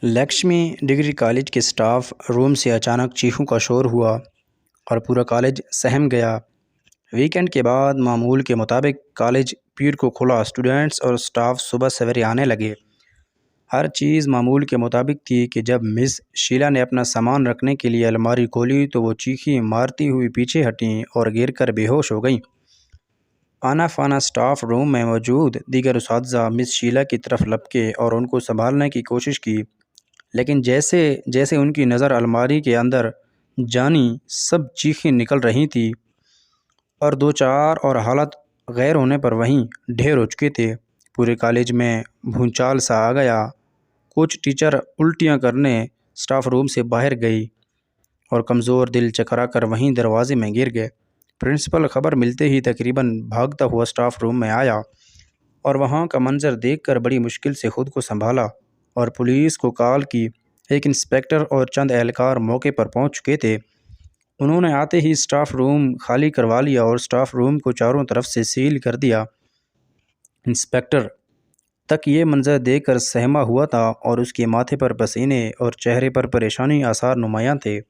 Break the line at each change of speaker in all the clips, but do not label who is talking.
Lakshmi degree college کے staff روم سے اچانک چیخوں کا شور ہوا اور پورا کالج سہم گیا۔ ویکنڈ کے بعد معمول کے مطابق کالج پیر کو کھلا۔ اسٹوڈنٹس اور سٹاف صبح سویرے آنے لگے۔ ہر چیز معمول کے مطابق تھی کہ جب مس شیلا نے اپنا سامان رکھنے کے لیے الماری کھولی تو وہ چیخیں مارتی ہوئی پیچھے ہٹیں اور گر کر بے ہوش ہو گئیں۔ آنا فانا سٹاف روم میں موجود دیگر اساتذہ مس شیلا کی طرف لپکے اور ان کو سنبھالنے کی کوشش کی، لیکن جیسے جیسے ان کی نظر الماری کے اندر جانی سب چیخیں نکل رہی تھی اور دو چار اور حالت غیر ہونے پر وہیں ڈھیر ہو چکے تھے۔ پورے کالج میں بھونچال سا آ گیا۔ کچھ ٹیچر الٹیاں کرنے سٹاف روم سے باہر گئی اور کمزور دل چکرا کر وہیں دروازے میں گر گئے۔ پرنسپل خبر ملتے ہی تقریباً بھاگتا ہوا سٹاف روم میں آیا اور وہاں کا منظر دیکھ کر بڑی مشکل سے خود کو سنبھالا اور پولیس کو کال کی۔ ایک انسپکٹر اور چند اہلکار موقع پر پہنچ چکے تھے۔ انہوں نے آتے ہی سٹاف روم خالی کروا لیا اور سٹاف روم کو چاروں طرف سے سیل کر دیا۔ انسپکٹر تک یہ منظر دیکھ کر سہما ہوا تھا اور اس کے ماتھے پر پسینے اور چہرے پر پریشانی آثار نمایاں تھے۔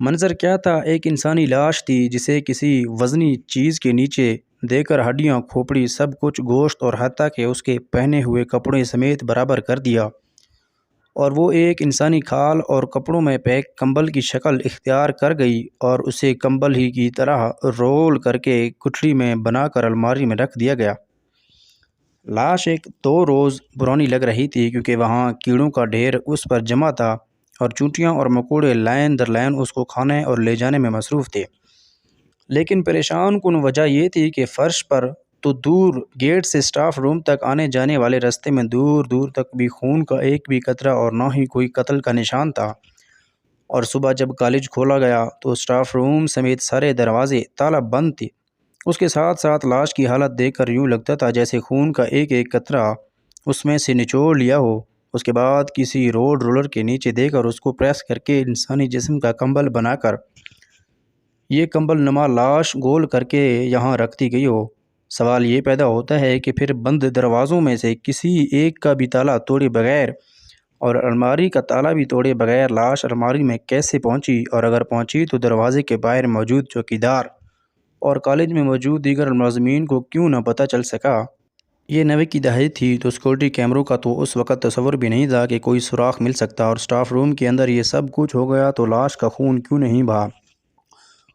منظر کیا تھا؟ ایک انسانی لاش تھی جسے کسی وزنی چیز کے نیچے دے کر ہڈیاں کھوپڑی سب کچھ گوشت اور حتیٰ کہ اس کے پہنے ہوئے کپڑے سمیت برابر کر دیا، اور وہ ایک انسانی کھال اور کپڑوں میں پیک کمبل کی شکل اختیار کر گئی اور اسے کمبل ہی کی طرح رول کر کے گٹھلی میں بنا کر الماری میں رکھ دیا گیا۔ لاش ایک دو روز پرانی لگ رہی تھی کیونکہ وہاں کیڑوں کا ڈھیر اس پر جمع تھا اور چونٹیاں اور مکوڑے لائن در لائن اس کو کھانے اور لے جانے میں مصروف تھے۔ لیکن پریشان کن وجہ یہ تھی کہ فرش پر تو دور، گیٹ سے سٹاف روم تک آنے جانے والے راستے میں دور دور تک بھی خون کا ایک بھی قطرہ اور نہ ہی کوئی قتل کا نشان تھا۔ اور صبح جب کالج کھولا گیا تو سٹاف روم سمیت سارے دروازے تالا بند تھے۔ اس کے ساتھ ساتھ لاش کی حالت دیکھ کر یوں لگتا تھا جیسے خون کا ایک ایک قطرہ اس میں سے نچوڑ لیا ہو، اس کے بعد کسی روڈ رولر کے نیچے دے کر اس کو پریس کر کے انسانی جسم کا کمبل بنا کر یہ کمبل نما لاش گول کر کے یہاں رکھ دی گئی ہو۔ سوال یہ پیدا ہوتا ہے کہ پھر بند دروازوں میں سے کسی ایک کا بھی تالا توڑے بغیر اور الماری کا تالا بھی توڑے بغیر لاش الماری میں کیسے پہنچی، اور اگر پہنچی تو دروازے کے باہر موجود چوکیدار اور کالج میں موجود دیگر ملازمین کو کیوں نہ پتہ چل سکا؟ یہ 90 کی دہائی تھی تو سیکورٹی کیمروں کا تو اس وقت تصور بھی نہیں تھا کہ کوئی سراغ مل سکتا، اور سٹاف روم کے اندر یہ سب کچھ ہو گیا تو لاش کا خون کیوں نہیں بہا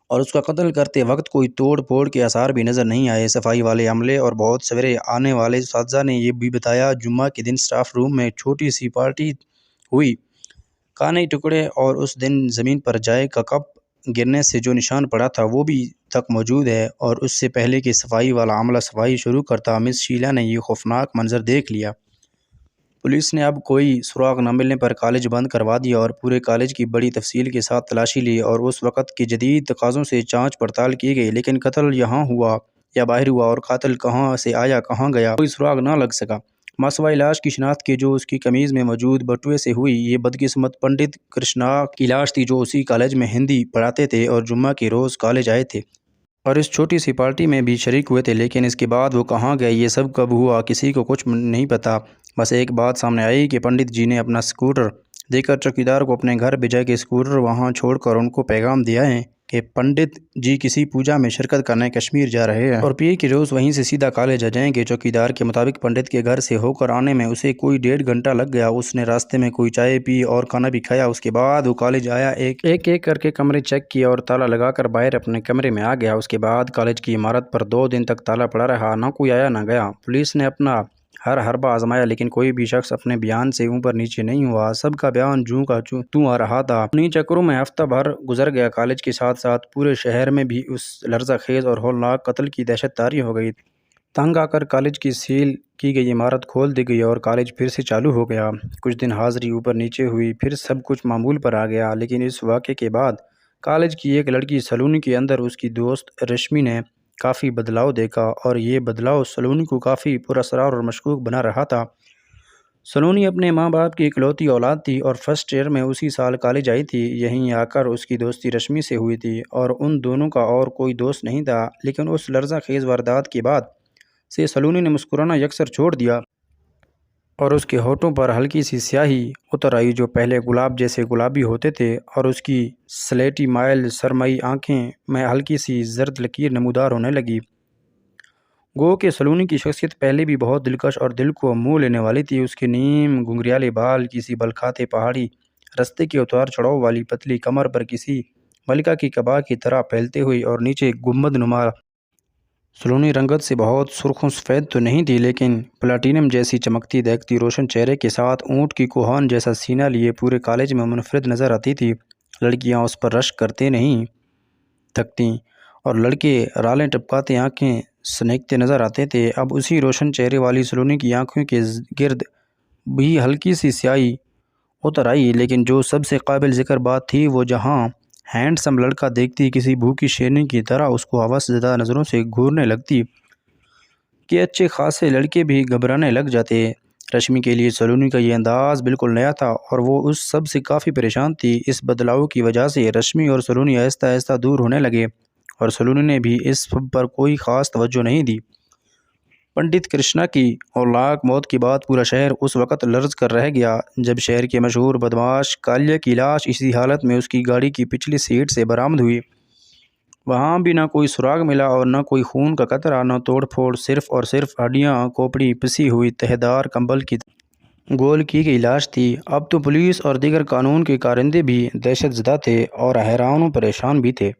اور اس کا قتل کرتے وقت کوئی توڑ پھوڑ کے آثار بھی نظر نہیں آئے؟ صفائی والے عملے اور بہت سویرے آنے والے اساتذہ نے یہ بھی بتایا جمعہ کے دن سٹاف روم میں چھوٹی سی پارٹی ہوئی۔ کھانے ٹکڑے اور اس دن زمین پر چائے کا کپ گرنے سے جو نشان پڑا تھا وہ بھی تک موجود ہے، اور اس سے پہلے کہ صفائی والا عملہ صفائی شروع کرتا مس شیلا نے یہ خوفناک منظر دیکھ لیا۔ پولیس نے اب کوئی سراغ نہ ملنے پر کالج بند کروا دیا اور پورے کالج کی بڑی تفصیل کے ساتھ تلاشی لی اور اس وقت کے جدید تقاضوں سے جانچ پڑتال کی گئی، لیکن قتل یہاں ہوا یا باہر ہوا اور قاتل کہاں سے آیا کہاں گیا کوئی سراغ نہ لگ سکا، ماسوائے لاش کی شناخت کے جو اس کی قمیض میں موجود بٹوے سے ہوئی۔ یہ بدقسمت پنڈت کرشنا کی لاش تھی جو اسی کالج میں ہندی پڑھاتے تھے اور جمعہ کے روز کالج آئے تھے اور اس چھوٹی سی پارٹی میں بھی شریک ہوئے تھے، لیکن اس کے بعد وہ کہاں گئے، یہ سب کب ہوا، کسی کو کچھ نہیں پتا۔ بس ایک بات سامنے آئی کہ پنڈت جی نے اپنا اسکوٹر دے کر چوکیدار کو اپنے گھر بھیجا کہ اسکوٹر وہاں چھوڑ کر ان کو پیغام دیا ہے کہ پنڈت جی کسی پوجا میں شرکت کرنے کشمیر جا رہے ہیں اور پیر کے روز وہیں سے سیدھا کالج آ جائیں گے۔ چوکیدار کے مطابق پنڈت کے گھر سے ہو کر آنے میں اسے کوئی 1.5 گھنٹہ لگ گیا۔ اس نے راستے میں کوئی چائے پی اور کھانا بھی کھایا۔ اس کے بعد وہ کالج آیا، ایک ایک کر کے کمرے چیک کیے اور تالا لگا کر باہر اپنے کمرے میں آ گیا۔ اس کے بعد کالج کی عمارت پر 2 دن تک تالا پڑا رہا، نہ کوئی آیا نہ گیا۔ پولیس نے اپنا ہر حربہ آزمایا لیکن کوئی بھی شخص اپنے بیان سے اوپر نیچے نہیں ہوا۔ سب کا بیان جوں کا توں آ رہا تھا۔ انہی چکروں میں ہفتہ بھر گزر گیا۔ کالج کے ساتھ ساتھ پورے شہر میں بھی اس لرزہ خیز اور ہولناک قتل کی دہشت طاری ہو گئی۔ تنگ آ کر کالج کی سیل کی گئی عمارت کھول دی گئی اور کالج پھر سے چالو ہو گیا۔ کچھ دن حاضری اوپر نیچے ہوئی، پھر سب کچھ معمول پر آ گیا۔ لیکن اس واقعے کے بعد کالج کی ایک لڑکی سلونی کے اندر اس کی دوست رشمی نے کافی بدلاؤ دیکھا، اور یہ بدلاؤ سلونی کو کافی پراسرار اور مشکوک بنا رہا تھا۔ سلونی اپنے ماں باپ کی اکلوتی اولاد تھی اور فرسٹ ایئر میں اسی سال کالج آئی تھی۔ یہیں آ کر اس کی دوستی رشمی سے ہوئی تھی اور ان دونوں کا اور کوئی دوست نہیں تھا۔ لیکن اس لرزہ خیز واردات کے بعد سے سلونی نے مسکرانا یکسر چھوڑ دیا۔ اور اس کے ہونٹوں پر ہلکی سی سیاہی اتر آئی جو پہلے گلاب جیسے گلابی ہوتے تھے، اور اس کی سلیٹی مائل سرمئی آنکھیں میں ہلکی سی زرد لکیر نمودار ہونے لگی۔ گو کہ سلونی کی شخصیت پہلے بھی بہت دلکش اور دل کو موہ لینے والی تھی۔ اس کے نیم گھنگریالے بال کسی بلکھاتے پہاڑی رستے کے اتار چڑھاؤ والی پتلی کمر پر کسی ملکہ کی قبا کی طرح پھیلتے ہوئے، اور نیچے گنبد نما سلونی رنگت سے بہت سرخ و سفید تو نہیں تھی، لیکن پلاٹینم جیسی چمکتی دیکھتی روشن چہرے کے ساتھ اونٹ کی کوہان جیسا سینہ لیے پورے کالج میں منفرد نظر آتی تھی۔ لڑکیاں اس پر رشک کرتے نہیں تھکتیں اور لڑکے رالیں ٹپکاتے آنکھیں سنیکتے نظر آتے تھے۔ اب اسی روشن چہرے والی سلونی کی آنکھوں کے گرد بھی ہلکی سی سیاہی اتر آئی، لیکن جو سب سے قابل ذکر بات تھی وہ جہاں ہینڈسم لڑکا دیکھتی کسی بھوکی شیرنی کی طرح اس کو ہوس زدہ نظروں سے گھورنے لگتی کہ اچھے خاصے لڑکے بھی گھبرانے لگ جاتے۔ رشمی کے لیے سلونی کا یہ انداز بالکل نیا تھا اور وہ اس سب سے کافی پریشان تھی۔ اس بدلاؤ کی وجہ سے رشمی اور سلونی آہستہ آہستہ دور ہونے لگے، اور سلونی نے بھی اس پر کوئی خاص توجہ نہیں دی۔ پنڈت کرشنا کی اولاک موت کے بعد پورا شہر اس وقت لرز کر رہ گیا جب شہر کے مشہور بدماش کالیہ کی لاش اسی حالت میں اس کی گاڑی کی پچھلی سیٹ سے برآمد ہوئی۔ وہاں بھی نہ کوئی سراغ ملا اور نہ کوئی خون کا قطرہ، نہ توڑ پھوڑ، صرف اور صرف ہڈیاں کوپڑی پسی ہوئی تہہ دار کمبل کی گول کی گئی لاش تھی۔ اب تو پولیس اور دیگر قانون کے کارندے بھی دہشت زدہ تھے اور حیران و پریشان بھی تھے۔